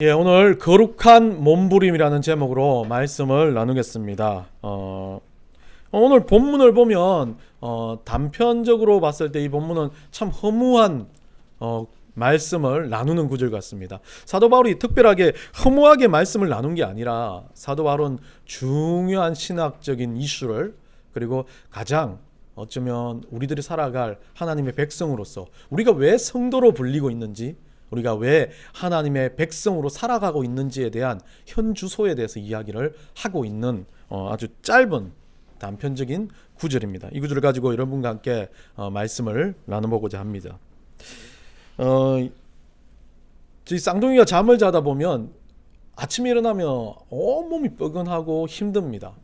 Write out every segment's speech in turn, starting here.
오늘 거룩한 몸부림이라는 제목으로 말씀을 나누겠습니다. 오늘 본문을 보면 단편적으로 봤을 때 이 본문은 참 허무한 말씀을 나누는 구절 같습니다. 사도 바울이 특별하게 허무하게 말씀을 나눈 게 아니라 사도 바울은 중요한 신학적인 이슈를, 그리고 가장 어쩌면 우리들이 살아갈 하나님의 백성으로서 우리가 왜 성도로 불리고 있는지, 우리가 왜 하나님의 백성으로 살아가고 있는지에 대한 현 주소에 대해서 이야기를 하고 있는 아주 짧은 단편적인 구절입니다. 이 구절을 가지고 여러분과 함께 말씀을 나눠보고자 합니다. 쌍둥이가 잠을 자다 보면 아침에 일어나면 온몸이 뻐근하고 힘듭니다.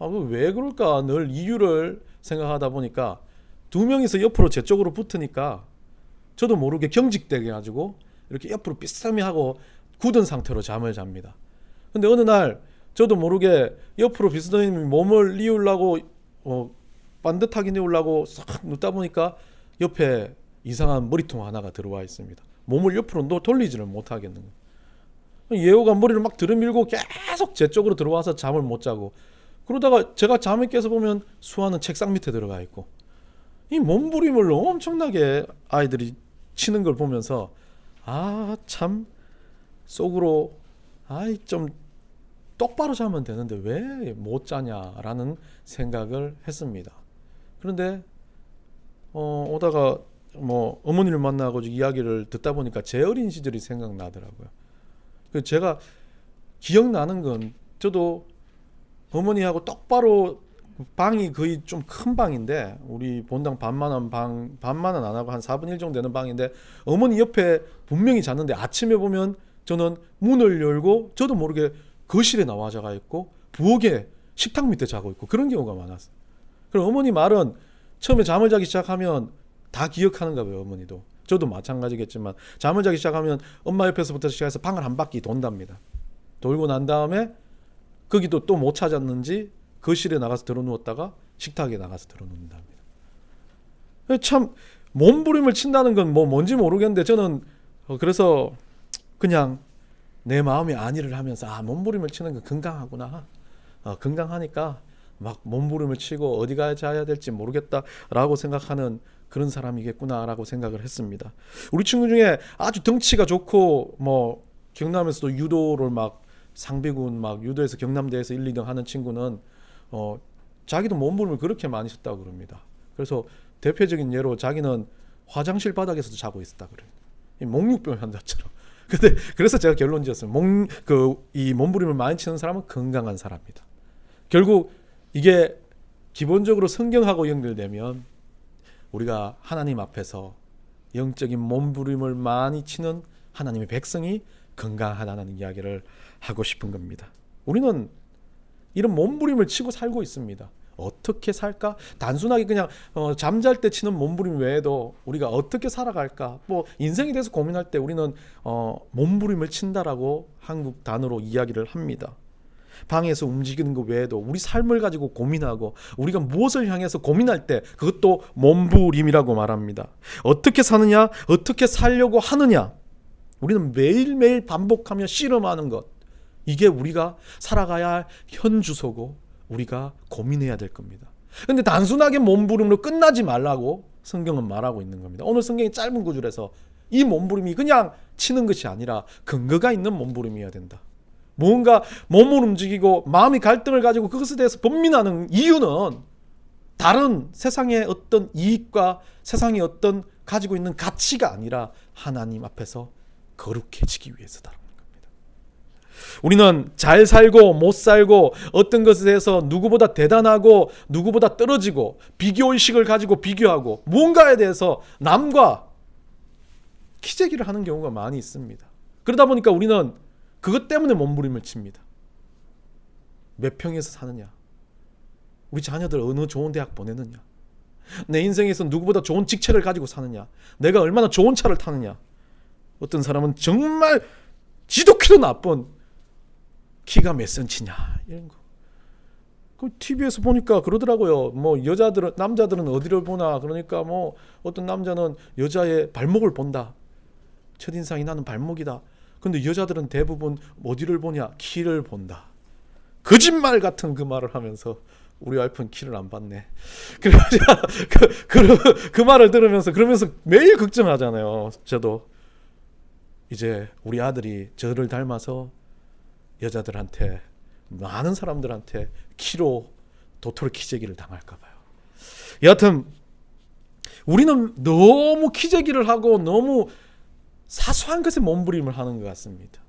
왜 그럴까 늘 이유를 생각하다 보니까 두 명이서 옆으로 제 쪽으로 붙으니까 저도 모르게 경직되게 가지고 이렇게 옆으로 삐스듬히 하고 굳은 상태로 잠을 잡니다. 근데 어느 날 저도 모르게 옆으로 비스듬히 몸을 뉘우려고 반듯하게 뉘우려고 싹 눕다 보니까 옆에 이상한 머리통 하나가 들어와 있습니다. 몸을 옆으로 돌리지를 못하겠는 거예요. 예호가 머리를 막 들이밀고 계속 제 쪽으로 들어와서 잠을 못 자고, 그러다가 제가 잠을 깨서 보면 수아는 책상 밑에 들어가 있고, 이 몸부림을 엄청나게 아이들이 치는 걸 보면서 참 속으로 좀 똑바로 자면 되는데 왜 못 자냐라는 생각을 했습니다. 그런데 오다가 어머니를 만나고 이야기를 듣다 보니까 제 어린 시절이 생각나더라고요. 제가 기억나는 건, 저도 어머니하고 똑바로, 방이 거의 좀 큰 방인데 우리 본당 반만은 반만은 안 하고 한 4분의 1 정도 되는 방인데, 어머니 옆에 분명히 잤는데 아침에 보면 저는 문을 열고 저도 모르게 거실에 나와 자가 있고 부엌에 식탁 밑에 자고 있고, 그런 경우가 많았어요. 그럼 어머니 말은 처음에 잠을 자기 시작하면 다 기억하는가 봐요. 어머니도, 저도 마찬가지겠지만 잠을 자기 시작하면 엄마 옆에서부터 시작해서 방을 한 바퀴 돈답니다. 돌고 난 다음에 거기도 또 못 찾았는지 거실에 나가서 들어누웠다가 식탁에 나가서 들어눕는답니다. 참 몸부림을 친다는 건 뭔지 모르겠는데, 저는 그래서 그냥 내 마음의 안위를 하면서 몸부림을 치는 건 건강하구나, 건강하니까 막 몸부림을 치고 어디 가야 될지 모르겠다라고 생각하는 그런 사람이겠구나라고 생각을 했습니다. 우리 친구 중에 아주 덩치가 좋고 경남에서도 유도를 상비군 유도에서 경남대에서 1, 2등 하는 친구는 자기도 몸부림을 그렇게 많이 쳤다고 그럽니다. 그래서 대표적인 예로 자기는 화장실 바닥에서도 자고 있었다 그래요. 목육병 환자처럼. 근데 그래서 제가 결론 지었어요. 이 몸부림을 많이 치는 사람은 건강한 사람이다. 결국 이게 기본적으로 성경하고 연결되면 우리가 하나님 앞에서 영적인 몸부림을 많이 치는 하나님의 백성이 건강하다는 이야기를 하고 싶은 겁니다. 우리는 이런 몸부림을 치고 살고 있습니다. 어떻게 살까? 단순하게 그냥 잠잘 때 치는 몸부림 외에도 우리가 어떻게 살아갈까? 인생에 대해서 고민할 때 우리는 몸부림을 친다라고 한국 단어로 이야기를 합니다. 방에서 움직이는 것 외에도 우리 삶을 가지고 고민하고 우리가 무엇을 향해서 고민할 때 그것도 몸부림이라고 말합니다. 어떻게 사느냐? 어떻게 살려고 하느냐? 우리는 매일매일 반복하며 씨름하는 것, 이게 우리가 살아가야 할 현 주소고 우리가 고민해야 될 겁니다. 그런데 단순하게 몸부림으로 끝나지 말라고 성경은 말하고 있는 겁니다. 오늘 성경의 짧은 구절에서 이 몸부림이 그냥 치는 것이 아니라 근거가 있는 몸부림이어야 된다. 뭔가 몸을 움직이고 마음이 갈등을 가지고 그것에 대해서 번민하는 이유는 다른 세상의 어떤 이익과 세상의 어떤 가지고 있는 가치가 아니라 하나님 앞에서 거룩해지기 위해서다. 우리는 잘 살고 못 살고 어떤 것에 대해서 누구보다 대단하고 누구보다 떨어지고 비교의식을 가지고 비교하고 무언가에 대해서 남과 키재기를 하는 경우가 많이 있습니다. 그러다 보니까 우리는 그것 때문에 몸부림을 칩니다. 몇 평에서 사느냐, 우리 자녀들 어느 좋은 대학 보내느냐, 내 인생에서 누구보다 좋은 직책을 가지고 사느냐, 내가 얼마나 좋은 차를 타느냐. 어떤 사람은 정말 지독히도 나쁜 키가 몇 센치냐 이런 거. 그 TV에서 보니까 그러더라고요. 남자들은 어디를 보나, 그러니까 어떤 남자는 여자의 발목을 본다. 첫인상이 나는 발목이다. 근데 여자들은 대부분 어디를 보냐? 키를 본다. 거짓말 같은 그 말을 하면서 우리 와이프는 키를 안 봤네. 그래서 그 말을 들으면서 그러면서 매일 걱정하잖아요. 저도 이제 우리 아들이 저를 닮아서 여자들한테 많은 사람들한테 키로 도토리 키재기를 당할까 봐요. 여하튼 우리는 너무 키재기를 하고 너무 사소한 것에 몸부림을 하는 것 같습니다.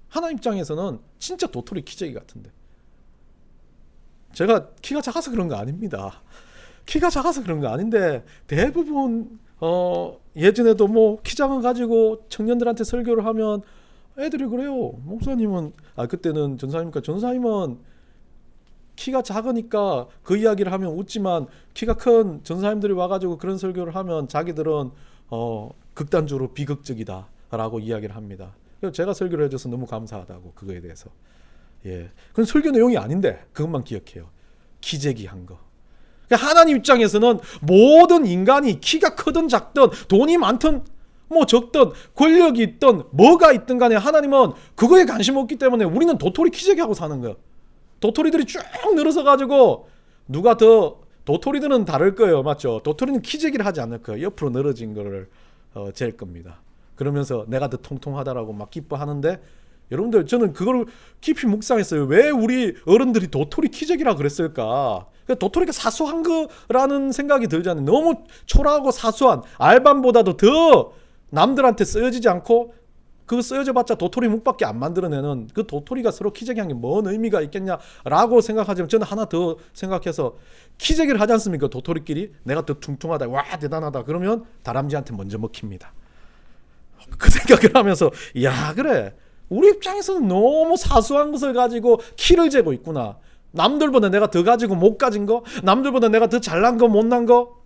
하나님 입장에서는 진짜 도토리 키재기 같은데, 제가 키가 작아서 그런 거 아닙니다. 키가 작아서 그런 거 아닌데 대부분 예전에도 뭐 키 작은 가지고 청년들한테 설교를 하면 애들이 그래요. 목사님은 그때는 전사님은 키가 작으니까 그 이야기를 하면 웃지만 키가 큰 전사님들이 와가지고 그런 설교를 하면 자기들은 극단적으로 비극적이다라고 이야기를 합니다. 그래서 제가 설교를 해줘서 너무 감사하다고 그거에 대해서. 예, 그건 설교 내용이 아닌데 그것만 기억해요. 키재기한 거. 그러니까 하나님 입장에서는 모든 인간이 키가 크든 작든 돈이 많든 뭐 적든 권력이 있든 뭐가 있든 간에 하나님은 그거에 관심 없기 때문에 우리는 도토리 키재기하고 사는 거예요. 도토리들이 쭉 늘어서 가지고 누가 더, 도토리들은 다를 거예요. 맞죠? 도토리는 키재기를 하지 않을 거예요. 옆으로 늘어진 거를 잴 겁니다. 그러면서 내가 더 통통하다라고 막 기뻐하는데, 여러분들 저는 그걸 깊이 묵상했어요. 왜 우리 어른들이 도토리 키재기라 그랬을까? 도토리가 사소한 거라는 생각이 들잖아요. 너무 초라하고 사소한, 알밤보다도 더 남들한테 쓰여지지 않고 그 쓰여져봤자 도토리 묵밖에 안 만들어내는 그 도토리가 서로 키재기한 게 뭔 의미가 있겠냐라고 생각하지만, 저는 하나 더 생각해서 키재기를 하지 않습니까? 도토리끼리 내가 더 퉁퉁하다, 와 대단하다 그러면 다람쥐한테 먼저 먹힙니다. 그 생각을 하면서 야 그래, 우리 입장에서는 너무 사소한 것을 가지고 키를 재고 있구나. 남들보다 내가 더 가지고 못 가진 거, 남들보다 내가 더 잘난 거 못난 거.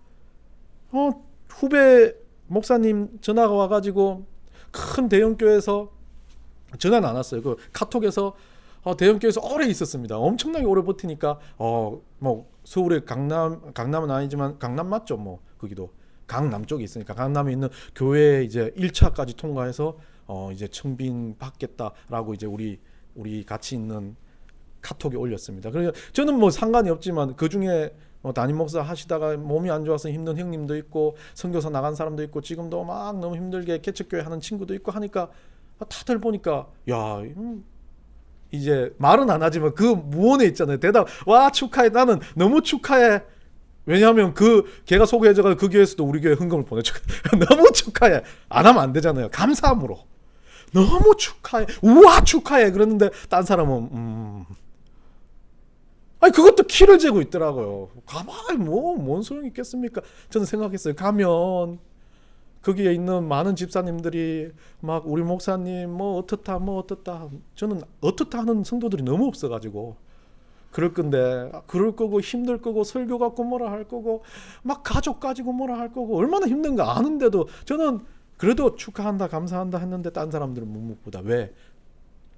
후배 목사님 전화가 와가지고 큰 대형교회에서 전화는 안 왔어요. 그 카톡에서 대형교회에서 오래 있었습니다. 엄청나게 오래 버티니까 뭐 서울의 강남은 아니지만 강남 맞죠? 뭐 거기도 강남 쪽에 있으니까 강남에 있는 교회 이제 1차까지 통과해서 이제 청빙 받겠다라고 이제 우리 같이 있는 카톡에 올렸습니다. 그래서 저는 뭐 상관이 없지만 그 중에 담임 목사 하시다가 몸이 안 좋아서 힘든 형님도 있고 선교사 나간 사람도 있고 지금도 막 너무 힘들게 개척교회 하는 친구도 있고 하니까 다들 보니까 야 이제 말은 안 하지만 그 무언에 있잖아요. 대답 와 축하해, 나는 너무 축하해. 왜냐하면 걔가 소개해줘서 그 교회에서도 우리 교회 헌금을 보내줘. 너무 축하해. 안 하면 안 되잖아요. 감사함으로 너무 축하해, 우와 축하해 그랬는데 딴 사람은 그것도 키를 재고 있더라고요. 가만히 뭔 소용이 있겠습니까? 저는 생각했어요. 가면 거기에 있는 많은 집사님들이 막 우리 목사님 뭐 어떻다 저는 어떻다 하는 성도들이 너무 없어가지고 그럴 건데, 그럴 거고 힘들 거고 설교 갖고 뭐라 할 거고 막 가족 가지고 뭐라 할 거고 얼마나 힘든가 아는데도 저는 그래도 축하한다 감사한다 했는데 딴 사람들은 묵묵부다. 왜?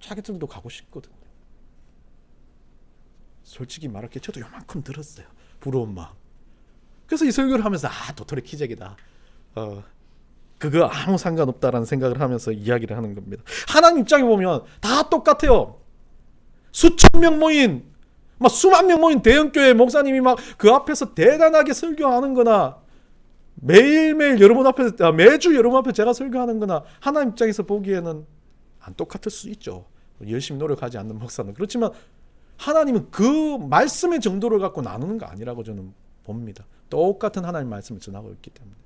자기들도 가고 싶거든요. 솔직히 말할게, 저도 요만큼 들었어요. 부러운 마음. 그래서 이 설교를 하면서 도토리 키재기다, 그거 아무 상관없다라는 생각을 하면서 이야기를 하는 겁니다. 하나님 입장에 보면 다 똑같아요. 수천 명 모인 막 수만 명 모인 대형교회 목사님이 막 그 앞에서 대단하게 설교하는 거나 매일매일 여러분 앞에서 매주 여러분 앞에 제가 설교하는 거나 하나님 입장에서 보기에는 안 똑같을 수 있죠. 열심히 노력하지 않는 목사는. 그렇지만 하나님은 그 말씀의 정도를 갖고 나누는 거 아니라고 저는 봅니다. 똑같은 하나님 말씀을 전하고 있기 때문에.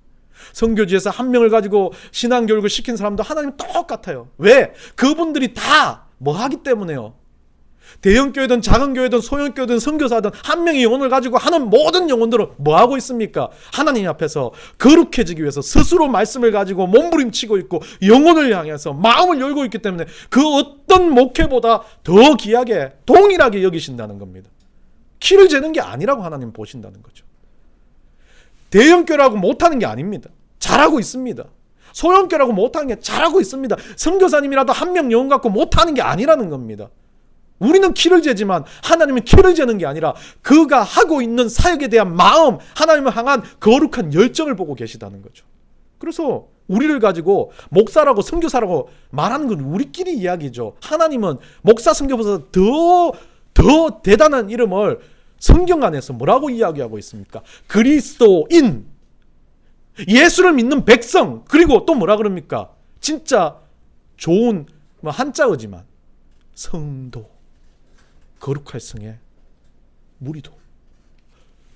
선교지에서 한 명을 가지고 신앙교육을 시킨 사람도 하나님은 똑같아요. 왜? 그분들이 다 뭐 하기 때문에요. 대형교회든 작은교회든 소형교회든 선교사든 한 명의 영혼을 가지고 하는 모든 영혼들은 뭐 하고 있습니까? 하나님 앞에서 거룩해지기 위해서 스스로 말씀을 가지고 몸부림치고 있고 영혼을 향해서 마음을 열고 있기 때문에 그 어떤 목회보다 더 귀하게 동일하게 여기신다는 겁니다. 키를 재는 게 아니라고 하나님 보신다는 거죠. 대형교회라고 못하는 게 아닙니다. 잘하고 있습니다. 소형교회라고 못하는 게 잘하고 있습니다. 선교사님이라도 한 명 영혼 갖고 못하는 게 아니라는 겁니다. 우리는 키를 재지만 하나님은 키를 재는 게 아니라 그가 하고 있는 사역에 대한 마음, 하나님을 향한 거룩한 열정을 보고 계시다는 거죠. 그래서 우리를 가지고 목사라고 선교사라고 말하는 건 우리끼리 이야기죠. 하나님은 목사 선교보다 더 대단한 이름을 성경 안에서 뭐라고 이야기하고 있습니까? 그리스도인, 예수를 믿는 백성, 그리고 또 뭐라 그럽니까? 진짜 좋은 한자어지만 성도, 거룩할 성의 무리도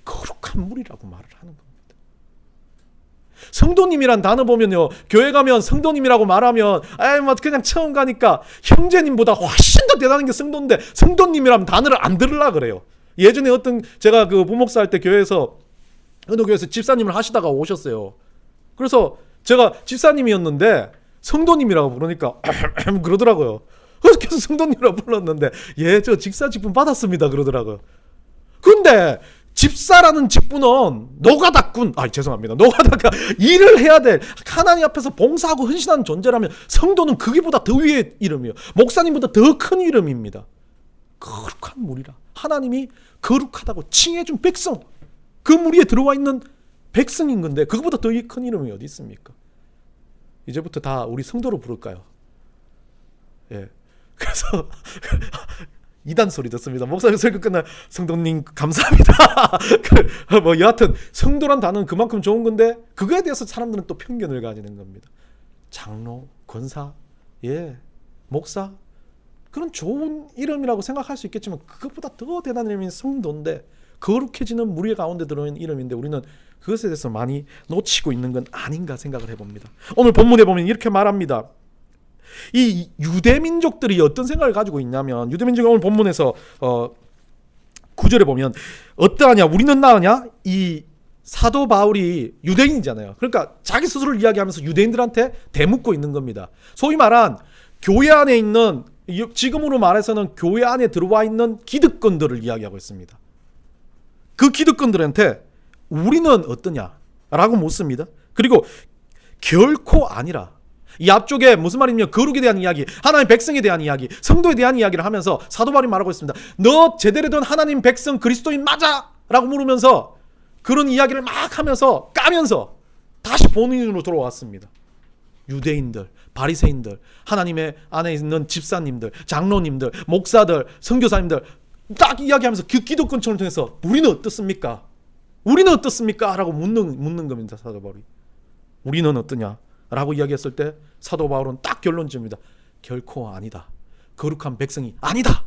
거룩한 무리라고 말을 하는 겁니다. 성도님이란 단어 보면요, 교회 가면 성도님이라고 말하면 뭐 그냥 처음 가니까 형제님보다 훨씬 더 대단한 게 성도인데 성도님이라는 단어를 안 들으려 그래요. 예전에 제가 그 부목사 할 때 교회에서 어느 교회에서 집사님을 하시다가 오셨어요. 그래서 제가 집사님이었는데 성도님이라고 부르니까 그러더라고요. 그래서 계속 성도님이라고 불렀는데 저 집사 직분 받았습니다 그러더라고요. 근데 집사라는 직분은 노가다꾼, 죄송합니다. 노가다가 일을 해야 될 하나님 앞에서 봉사하고 헌신하는 존재라면 성도는 그기보다 더 위의 이름이에요. 목사님보다 더 큰 이름입니다. 거룩한 무리라. 하나님이 거룩하다고 칭해준 백성, 그 무리에 들어와 있는 백성인 건데 그거보다 더 큰 이름이 어디 있습니까? 이제부터 다 우리 성도로 부를까요? 예. 그래서 이단 소리 듣습니다. 목사님 설교 끝나 성도님 감사합니다. 여하튼 성도란 단어는 그만큼 좋은 건데 그거에 대해서 사람들은 또 편견을 가지는 겁니다. 장로, 권사, 목사, 그런 좋은 이름이라고 생각할 수 있겠지만 그것보다 더 대단한 이름인 성도인데 거룩해지는 무리 가운데 들어있는 이름인데 우리는 그것에 대해서 많이 놓치고 있는 건 아닌가 생각을 해봅니다. 오늘 본문에 보면 이렇게 말합니다. 이 유대민족들이 어떤 생각을 가지고 있냐면, 유대민족이 오늘 본문에서 9절에 보면 어떠하냐, 우리는 나으냐, 이 사도 바울이 유대인이잖아요. 그러니까 자기 스스로를 이야기하면서 유대인들한테 대묻고 있는 겁니다. 소위 말한 교회 안에 있는, 지금으로 말해서는 교회 안에 들어와 있는 기득권들을 이야기하고 있습니다. 그 기득권들한테 우리는 어떠냐라고 묻습니다. 그리고 결코 아니라, 이 앞쪽에 무슨 말이냐면 거룩에 대한 이야기, 하나님 백성에 대한 이야기, 성도에 대한 이야기를 하면서 사도 바울이 말하고 있습니다. 너 제대로 된 하나님 백성 그리스도인 맞아? 라고 물으면서 그런 이야기를 막 하면서 까면서 다시 본인으로 돌아왔습니다. 유대인들, 바리새인들, 하나님의 안에 있는 집사님들, 장로님들, 목사들, 선교사님들 딱 이야기하면서 그 기독권청을 통해서 우리는 어떻습니까? 우리는 어떻습니까? 라고 묻는 겁니다. 사도 바울이. 우리는 어떠냐? 라고 이야기했을 때 사도 바울은 딱 결론 지습니다. 결코 아니다. 거룩한 백성이 아니다.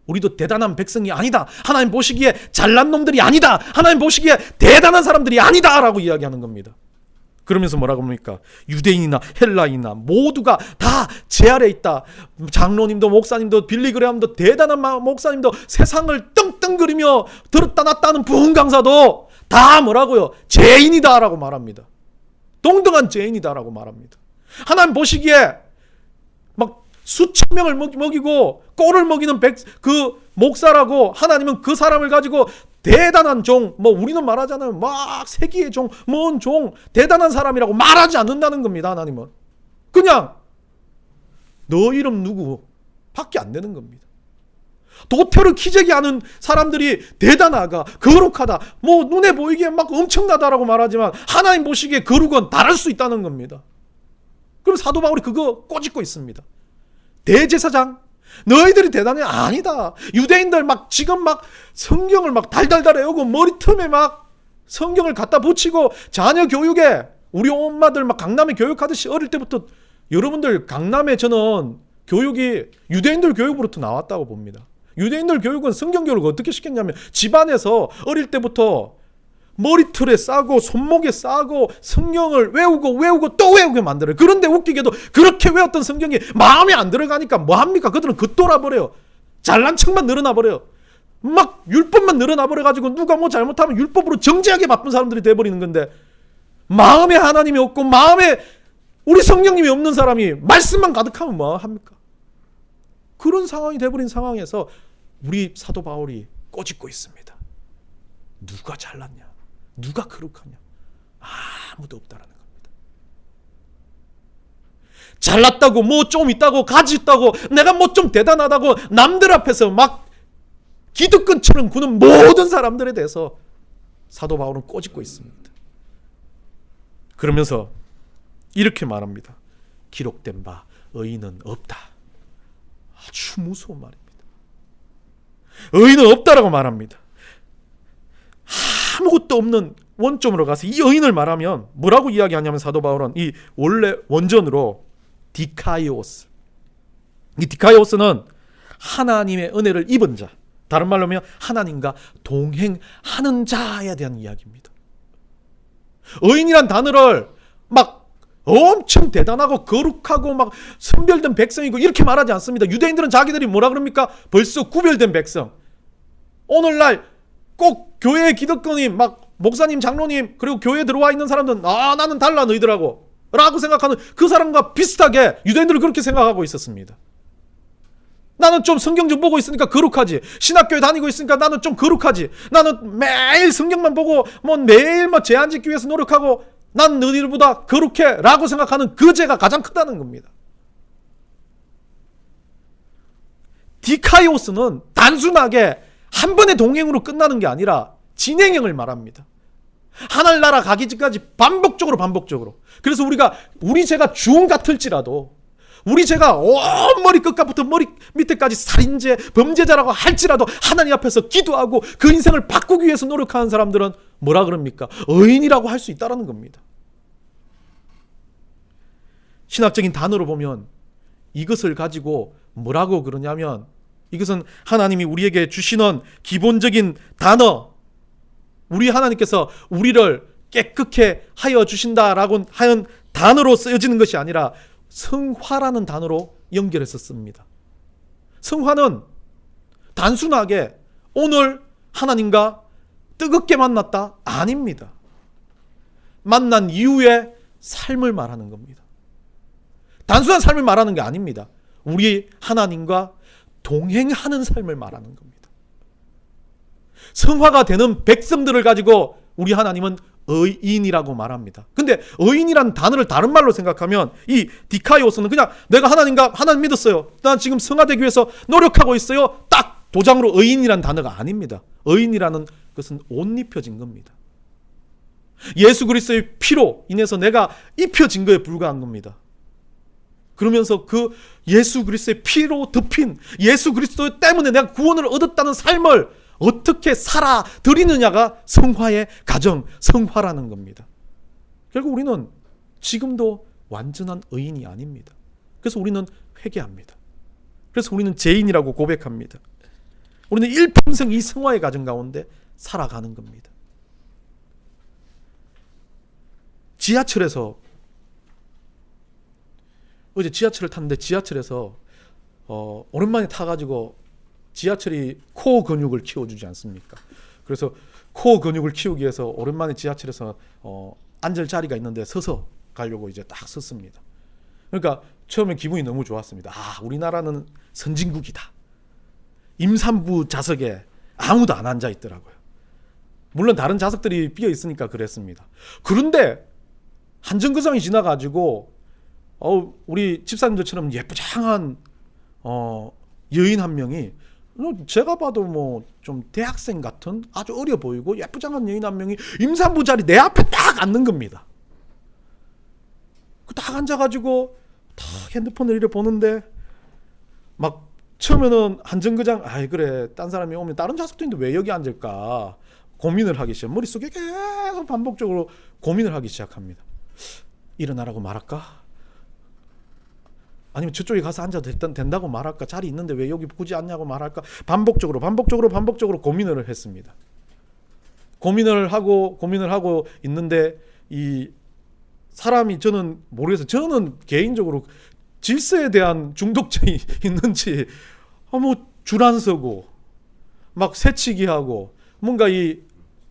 우리도 대단한 백성이 아니다. 하나님 보시기에 잘난 놈들이 아니다. 하나님 보시기에 대단한 사람들이 아니다. 라고 이야기하는 겁니다. 그러면서 뭐라고 합니까? 유대인이나 헬라인이나 모두가 다 제 아래에 있다. 장로님도 목사님도 빌리그레함도 대단한 목사님도 세상을 떵떵거리며 들었다 놨다 하는 부흥 강사도 다 뭐라고요? 죄인이다 라고 말합니다. 동등한 죄인이다라고 말합니다. 하나님 보시기에 막 수천 명을 먹이고 꼴을 먹이는 그 목사라고 하나님은 그 사람을 가지고 대단한 종, 우리는 말하잖아요. 막 세기의 종, 먼 종, 대단한 사람이라고 말하지 않는다는 겁니다. 하나님은 그냥 너 이름 누구 밖에 안 되는 겁니다. 도태를 키재기 하는 사람들이 대단하다, 거룩하다, 눈에 보이기에 막 엄청나다라고 말하지만 하나님 보시기에 거룩은 다를 수 있다는 겁니다. 그럼 사도 바울이 그거 꼬집고 있습니다. 대제사장, 너희들이 대단해? 아니다. 유대인들 지금 성경을 달달달 외우고 머리틈에 성경을 갖다 붙이고 자녀 교육에 우리 엄마들 강남에 교육하듯이 어릴 때부터 여러분들 강남에 저는 교육이 유대인들 교육으로부터 나왔다고 봅니다. 유대인들 교육은 성경 교육을 어떻게 시켰냐면 집안에서 어릴 때부터 머리털에 싸고 손목에 싸고 성경을 외우고 또 외우게 만들어요. 그런데 웃기게도 그렇게 외웠던 성경이 마음에 안 들어가니까 뭐합니까? 그들은 겉돌아버려요. 잘난 척만 늘어나버려요. 율법만 늘어나버려가지고 누가 잘못하면 율법으로 정죄하게 바쁜 사람들이 돼버리는 건데, 마음에 하나님이 없고 마음에 우리 성령님이 없는 사람이 말씀만 가득하면 뭐 합니까? 그런 상황이 돼버린 상황에서 우리 사도 바울이 꼬집고 있습니다. 누가 잘났냐? 누가 거룩하냐? 아무도 없다라는 겁니다. 잘났다고 좀 있다고 가지 있다고 내가 좀 대단하다고 남들 앞에서 기득권처럼 구는 모든 사람들에 대해서 사도 바울은 꼬집고 있습니다. 그러면서 이렇게 말합니다. 기록된 바 의인은 없다. 아주 무서운 말입니다. 의인은 없다라고 말합니다. 아무것도 없는 원점으로 가서 이 의인을 말하면 뭐라고 이야기하냐면 사도 바울은 이 원래 원전으로 디카이오스, 이 디카이오스는 하나님의 은혜를 입은 자, 다른 말로 하면 하나님과 동행하는 자에 대한 이야기입니다. 의인이란 단어를 막 엄청 대단하고 거룩하고 막 선별된 백성이고 이렇게 말하지 않습니다. 유대인들은 자기들이 뭐라 그럽니까? 벌써 구별된 백성. 오늘날 꼭 교회 기득권님, 막 목사님, 장로님, 그리고 교회에 들어와 있는 사람들은 나는 달라 너희들하고 라고 생각하는 그 사람과 비슷하게 유대인들은 그렇게 생각하고 있었습니다. 나는 좀 성경 좀 보고 있으니까 거룩하지. 신학교에 다니고 있으니까 나는 좀 거룩하지. 나는 매일 성경만 보고 매일 죄 안 짓기 위해서 노력하고 난 너희들보다 거룩해 라고 생각하는 그 죄가 가장 크다는 겁니다. 디카이오스는 단순하게 한 번의 동행으로 끝나는 게 아니라 진행형을 말합니다. 하늘나라 가기 전까지 반복적으로. 그래서 우리 죄가 주홍 같을지라도, 우리 죄가 온 머리 끝까부터 머리 밑에까지 살인죄, 범죄자라고 할지라도 하나님 앞에서 기도하고 그 인생을 바꾸기 위해서 노력하는 사람들은 뭐라 그럽니까? 의인이라고 할 수 있다는 겁니다. 신학적인 단어로 보면 이것을 가지고 뭐라고 그러냐면, 이것은 하나님이 우리에게 주시는 기본적인 단어, 우리 하나님께서 우리를 깨끗게 하여 주신다라고 하는 단어로 쓰여지는 것이 아니라 성화라는 단어로 연결해서 씁니다. 성화는 단순하게 오늘 하나님과 뜨겁게 만났다 아닙니다. 만난 이후의 삶을 말하는 겁니다. 단순한 삶을 말하는 게 아닙니다. 우리 하나님과 동행하는 삶을 말하는 겁니다. 성화가 되는 백성들을 가지고 우리 하나님은 의인이라고 말합니다. 근데 의인이라는 단어를 다른 말로 생각하면 이 디카이오스는 그냥 내가 하나님 믿었어요, 난 지금 성화되기 위해서 노력하고 있어요, 딱 도장으로 의인이라는 단어가 아닙니다. 의인이라는 것은 옷 입혀진 겁니다. 예수 그리스도의 피로 인해서 내가 입혀진 거에 불과한 겁니다. 그러면서 그 예수 그리스도의 피로 덮인 예수 그리스도 때문에 내가 구원을 얻었다는 삶을 어떻게 살아드리느냐가 성화의 가정, 성화라는 겁니다. 결국 우리는 지금도 완전한 의인이 아닙니다. 그래서 우리는 회개합니다. 그래서 우리는 죄인이라고 고백합니다. 우리는 일평생 이 성화의 가정 가운데 살아가는 겁니다. 지하철에서 어제 지하철을 탔는데 지하철에서 오랜만에 타가지고 지하철이 코어 근육을 키워주지 않습니까? 그래서 코어 근육을 키우기 위해서 오랜만에 지하철에서 앉을 자리가 있는데 서서 가려고 이제 딱 섰습니다. 그러니까 처음에 기분이 너무 좋았습니다. 우리나라는 선진국이다. 임산부 좌석에 아무도 안 앉아 있더라고요. 물론 다른 좌석들이 비어 있으니까 그랬습니다. 그런데 한 정거장이 지나가지고 우리 집사님들처럼 예쁘장한 여인 한 명이, 제가 봐도 좀 대학생 같은 아주 어려 보이고 예쁘장한 여인 한 명이 임산부 자리 내 앞에 딱 앉는 겁니다. 딱 앉아가지고 딱 핸드폰을 이렇게 보는데, 막 처음에는 한 정거장 그래 딴 사람이 오면 다른 좌석도 있는데 왜 여기 앉을까 고민을 하기 시작, 머릿속에 계속 반복적으로 고민을 하기 시작합니다. 일어나라고 말할까? 아니면 저쪽에 가서 앉아도 된다고 말할까? 자리 있는데 왜 여기 굳이 앉냐고 말할까? 반복적으로 고민을 했습니다. 고민을 하고 있는데 이 사람이, 저는 모르겠어요. 저는 개인적으로 질서에 대한 중독증이 있는지 줄 안 서고 막 새치기하고 뭔가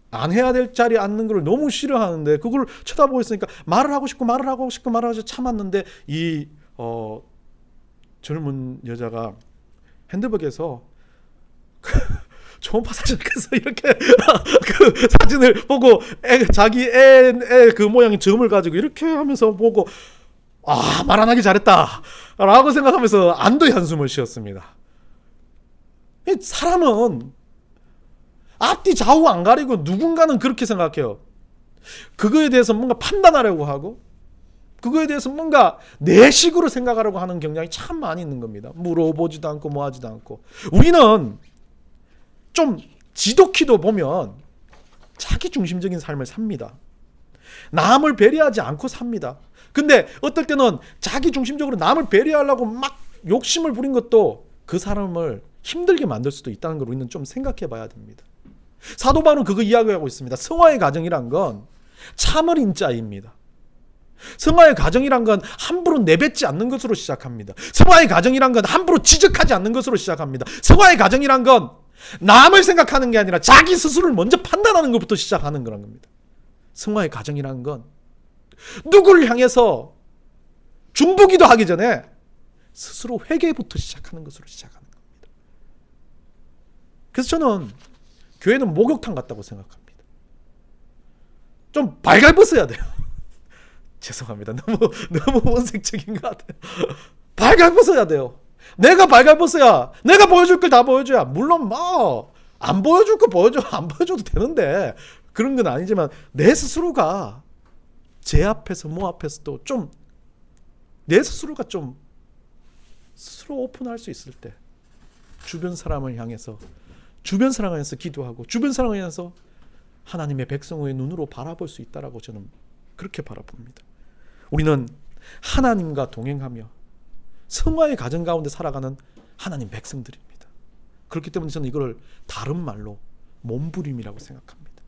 안 해야 될 자리에 앉는 걸 너무 싫어하는데, 그걸 쳐다보고 있으니까 말을 하고 싶고 참았는데 이 젊은 여자가 핸드백에서 초음파 사진을 꺼서 이렇게 그 사진을 보고 자기 애 그 모양의 점을 가지고 이렇게 하면서 보고 말 안 하기 잘했다 라고 생각하면서 안도의 한숨을 쉬었습니다. 사람은 앞뒤 좌우 안 가리고 누군가는 그렇게 생각해요. 그거에 대해서 뭔가 판단하려고 하고, 그거에 대해서 뭔가 내 식으로 생각하려고 하는 경향이 참 많이 있는 겁니다. 물어보지도 않고 뭐 하지도 않고. 우리는 좀 지독히도 보면 자기 중심적인 삶을 삽니다. 남을 배려하지 않고 삽니다. 근데 어떨 때는 자기 중심적으로 남을 배려하려고 막 욕심을 부린 것도 그 사람을 힘들게 만들 수도 있다는 걸 우리는 좀 생각해 봐야 됩니다. 사도 바울은 그거 이야기하고 있습니다. 성화의 가정이란 건 참을 인자입니다. 성화의 가정이란 건 함부로 내뱉지 않는 것으로 시작합니다. 성화의 가정이란 건 함부로 지적하지 않는 것으로 시작합니다. 성화의 가정이란 건 남을 생각하는 게 아니라 자기 스스로를 먼저 판단하는 것부터 시작하는 거란 겁니다. 성화의 가정이란 건 누구를 향해서 중보기도 하기 전에 스스로 회개부터 시작하는 것으로 시작하는 겁니다. 그래서 저는 교회는 목욕탕 같다고 생각합니다. 좀 발갈벗어야 돼요. 죄송합니다. 너무 원색적인 것 같아요. 발갈벗어야 돼요. 내가 발갈벗어야 내가 보여줄 걸 다 보여줘야, 물론 뭐 안 보여줄 거 보여줘, 안 보여줘도 되는데 그런 건 아니지만 내 스스로가 제 앞에서 뭐 앞에서도 좀 내 스스로가 좀 스스로 오픈할 수 있을 때 주변 사람을 향해서 기도하고 주변 사람을 향해서 하나님의 백성의 눈으로 바라볼 수 있다라고 저는 그렇게 바라봅니다. 우리는 하나님과 동행하며 성화의 가정 가운데 살아가는 하나님 백성들입니다. 그렇기 때문에 저는 이걸 다른 말로 몸부림이라고 생각합니다.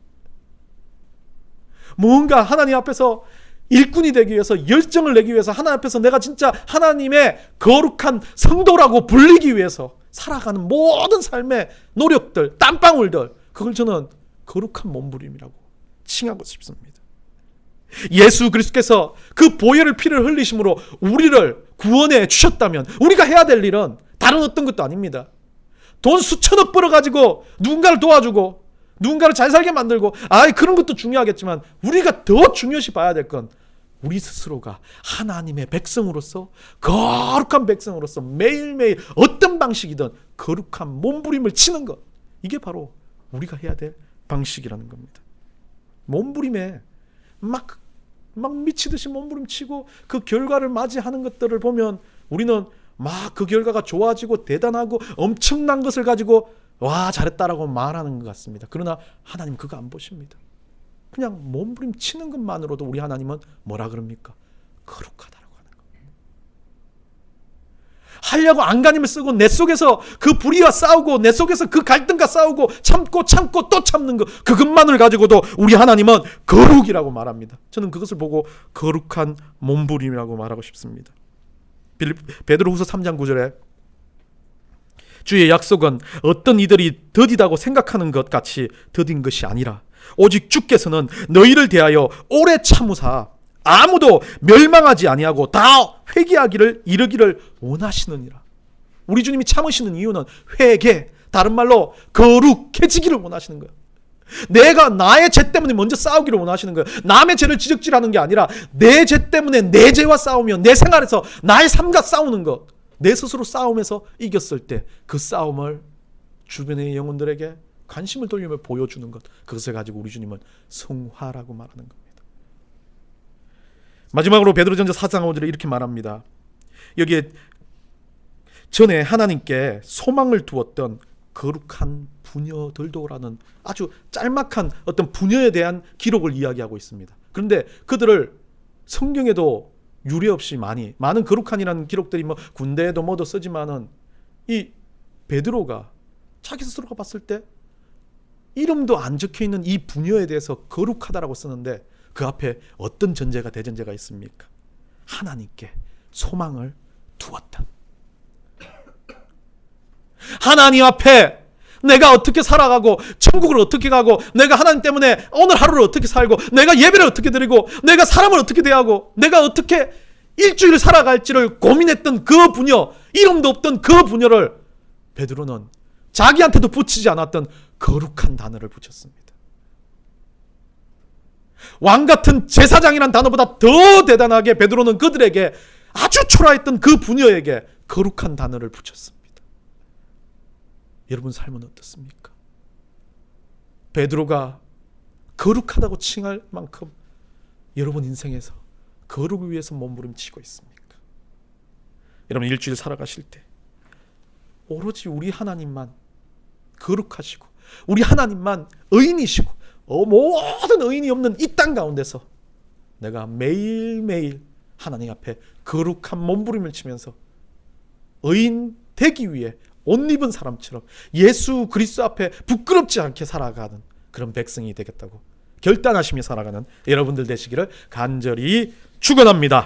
뭔가 하나님 앞에서 일꾼이 되기 위해서, 열정을 내기 위해서, 하나님 앞에서 내가 진짜 하나님의 거룩한 성도라고 불리기 위해서 살아가는 모든 삶의 노력들, 땀방울들, 그걸 저는 거룩한 몸부림이라고 칭하고 싶습니다. 예수 그리스도께서 그 보혈의 피를 흘리심으로 우리를 구원해 주셨다면 우리가 해야 될 일은 다른 어떤 것도 아닙니다. 돈 수천억 벌어가지고 누군가를 도와주고 누군가를 잘 살게 만들고 그런 것도 중요하겠지만 우리가 더 중요시 봐야 될 건 우리 스스로가 하나님의 백성으로서, 거룩한 백성으로서 매일매일 어떤 방식이든 거룩한 몸부림을 치는 것, 이게 바로 우리가 해야 될 방식이라는 겁니다. 몸부림에 막 미치듯이 몸부림치고 그 결과를 맞이하는 것들을 보면 우리는 막 그 결과가 좋아지고 대단하고 엄청난 것을 가지고 와 잘했다라고 말하는 것 같습니다. 그러나 하나님 그거 안 보십니다. 그냥 몸부림치는 것만으로도 우리 하나님은 뭐라 그럽니까? 거룩하다라고 하는 겁니다. 하려고 안간힘을 쓰고 내 속에서 그 불의와 싸우고 내 속에서 그 갈등과 싸우고 참고 또 참는 것, 그것만을 가지고도 우리 하나님은 거룩이라고 말합니다. 저는 그것을 보고 거룩한 몸부림이라고 말하고 싶습니다. 베드로후서 3장 9절에 주의 약속은 어떤 이들이 더디다고 생각하는 것 같이 더딘 것이 아니라 오직 주께서는 너희를 대하여 오래 참으사 아무도 멸망하지 아니하고 다 회개하기를 이르기를 원하시느니라. 우리 주님이 참으시는 이유는 회개, 다른 말로 거룩해지기를 원하시는 거예요. 내가 나의 죄 때문에 먼저 싸우기를 원하시는 거예요. 남의 죄를 지적질하는 게 아니라 내 죄 때문에 내 죄와 싸우며 내 생활에서 나의 삶과 싸우는 것, 내 스스로 싸움에서 이겼을 때 그 싸움을 주변의 영혼들에게 관심을 돌리며 보여주는 것, 그것을 가지고 우리 주님은 성화라고 말하는 겁니다. 마지막으로 베드로전서 4장 5절에 이렇게 말합니다. 여기에 전에 하나님께 소망을 두었던 거룩한 부녀들도라는 아주 짤막한 어떤 부녀에 대한 기록을 이야기하고 있습니다. 그런데 그들을 성경에도 유례없이 많은 거룩한이라는 기록들이 뭐 군대에도 뭐도 쓰지만은 이 베드로가 자기 스스로가 봤을 때 이름도 안 적혀 있는 이 부녀에 대해서 거룩하다라고 쓰는데 그 앞에 어떤 전제가 대전제가 있습니까? 하나님께 소망을 두었다. 하나님 앞에 내가 어떻게 살아가고 천국을 어떻게 가고 내가 하나님 때문에 오늘 하루를 어떻게 살고 내가 예배를 어떻게 드리고 내가 사람을 어떻게 대하고 내가 어떻게 일주일을 살아갈지를 고민했던 그 부녀, 이름도 없던 그 부녀를 베드로는 자기한테도 붙이지 않았던 거룩한 단어를 붙였습니다. 왕같은 제사장이란 단어보다 더 대단하게 베드로는 그들에게 아주 초라했던 그 부녀에게 거룩한 단어를 붙였습니다. 여러분 삶은 어떻습니까? 베드로가 거룩하다고 칭할 만큼 여러분 인생에서 거룩을 위해서 몸부림치고 있습니까? 여러분, 일주일 살아가실 때 오로지 우리 하나님만 거룩하시고 우리 하나님만 의인이시고 모든 의인이 없는 이 땅 가운데서 내가 매일매일 하나님 앞에 거룩한 몸부림을 치면서 의인 되기 위해 옷 입은 사람처럼 예수 그리스도 앞에 부끄럽지 않게 살아가는 그런 백성이 되겠다고 결단하시며 살아가는 여러분들 되시기를 간절히 축원합니다.